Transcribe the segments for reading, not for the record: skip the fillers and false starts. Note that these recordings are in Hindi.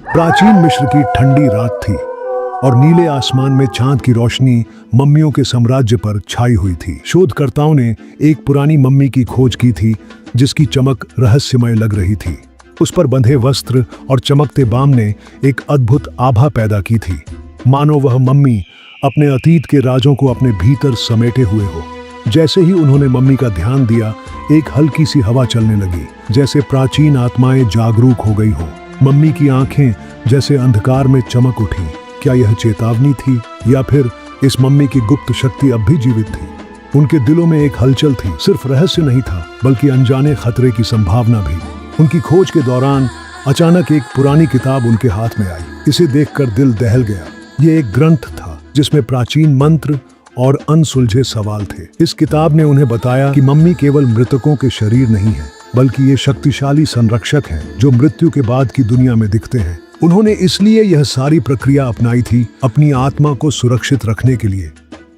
प्राचीन मिस्र की ठंडी रात थी और नीले आसमान में चांद की रोशनी मम्मियों के साम्राज्य पर छाई हुई थी। शोधकर्ताओं ने एक पुरानी मम्मी की खोज की थी जिसकी चमक रहस्यमय लग रही थी। उस पर बंधे वस्त्र और चमकते बाम ने एक अद्भुत आभा पैदा की थी, मानो वह मम्मी अपने अतीत के राजों को अपने भीतर समेटे हुए हो। जैसे ही उन्होंने मम्मी का ध्यान दिया, एक हल्की सी हवा चलने लगी, जैसे प्राचीन आत्माएं जागरूक हो गई हो। मम्मी की आंखें जैसे अंधकार में चमक उठी। क्या यह चेतावनी थी या फिर इस मम्मी की गुप्त शक्ति अब भी जीवित थी? उनके दिलों में एक हलचल थी। सिर्फ रहस्य नहीं था, बल्कि अनजाने खतरे की संभावना भी। उनकी खोज के दौरान अचानक एक पुरानी किताब उनके हाथ में आई। इसे देखकर दिल दहल गया। ये एक ग्रंथ था जिसमें प्राचीन मंत्र और अनसुलझे सवाल थे। इस किताब ने उन्हें बताया कि मम्मी केवल मृतकों के शरीर नहीं है, बल्कि ये शक्तिशाली संरक्षक हैं जो मृत्यु के बाद की दुनिया में दिखते हैं। उन्होंने इसलिए यह सारी प्रक्रिया अपनाई थी, अपनी आत्मा को सुरक्षित रखने के लिए।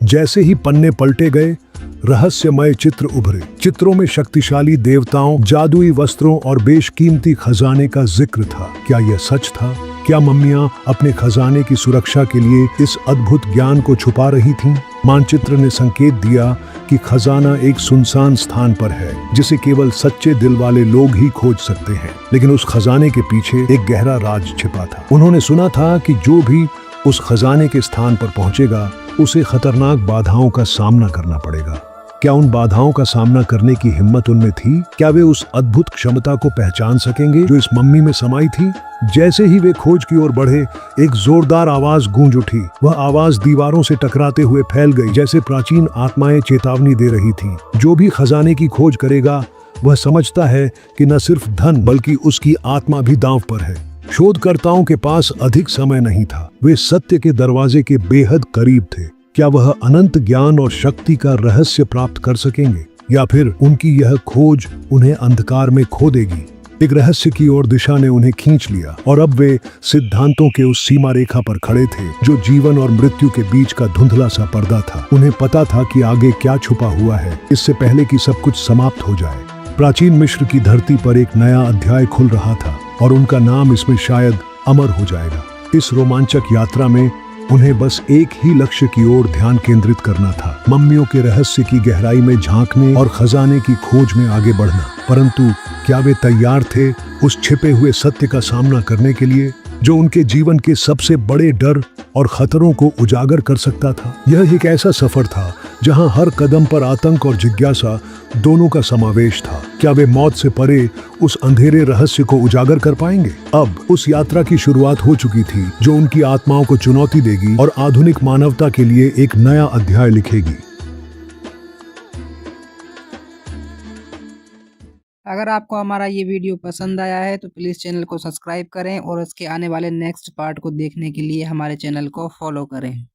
जैसे ही पन्ने पलटे गए, रहस्यमय चित्र उभरे। चित्रों में शक्तिशाली देवताओं, जादुई वस्त्रों और बेशकीमती खजाने का जिक्र था। क्या यह सच था? क्या मम्मियां अपने खजाने की सुरक्षा के लिए इस अद्भुत ज्ञान को छुपा रही थीं? मानचित्र ने संकेत दिया कि खजाना एक सुनसान स्थान पर है जिसे केवल सच्चे दिल वाले लोग ही खोज सकते हैं। लेकिन उस खजाने के पीछे एक गहरा राज छिपा था। उन्होंने सुना था कि जो भी उस खजाने के स्थान पर पहुंचेगा, उसे खतरनाक बाधाओं का सामना करना पड़ेगा। क्या उन बाधाओं का सामना करने की हिम्मत उनमें थी? क्या वे उस अद्भुत क्षमता को पहचान सकेंगे जो इस मम्मी में समाई थी? जैसे ही वे खोज की ओर बढ़े, एक जोरदार आवाज गूंज उठी। वह आवाज दीवारों से टकराते हुए फैल गई, जैसे प्राचीन आत्माएं चेतावनी दे रही थीं। जो भी खजाने की खोज करेगा, वह समझता है कि न सिर्फ धन बल्कि उसकी आत्मा भी दांव पर है। शोधकर्ताओं के पास अधिक समय नहीं था। वे सत्य के दरवाजे के बेहद करीब थे। क्या वह अनंत ज्ञान और शक्ति का रहस्य प्राप्त कर सकेंगे, या फिर उनकी यह खोज उन्हें अंधकार में खो देगी? एक रहस्य की ओर दिशा ने उन्हें खींच लिया और अब वे सिद्धांतों के उस सीमा रेखा पर खड़े थे जो जीवन और मृत्यु के बीच का धुंधला सा पर्दा था। उन्हें पता था कि आगे क्या छुपा हुआ है, इससे पहले कि सब कुछ समाप्त हो जाए। प्राचीन मिस्र की धरती पर एक नया अध्याय खुल रहा था और उनका नाम इसमें शायद अमर हो जाएगा। इस रोमांचक यात्रा में उन्हें बस एक ही लक्ष्य की ओर ध्यान केंद्रित करना था, मम्मियों के रहस्य की गहराई में झांकने और खजाने की खोज में आगे बढ़ना। परंतु क्या वे तैयार थे उस छिपे हुए सत्य का सामना करने के लिए जो उनके जीवन के सबसे बड़े डर और खतरों को उजागर कर सकता था? यह एक ऐसा सफर था जहां हर कदम पर आतंक और जिज्ञासा दोनों का समावेश था। क्या वे मौत से परे उस अंधेरे रहस्य को उजागर कर पाएंगे? अब उस यात्रा की शुरुआत हो चुकी थी जो उनकी आत्माओं को चुनौती देगी और आधुनिक मानवता के लिए एक नया अध्याय लिखेगी। अगर आपको हमारा ये वीडियो पसंद आया है तो प्लीज़ चैनल को सब्सक्राइब करें और इसके आने वाले नेक्स्ट पार्ट को देखने के लिए हमारे चैनल को फॉलो करें।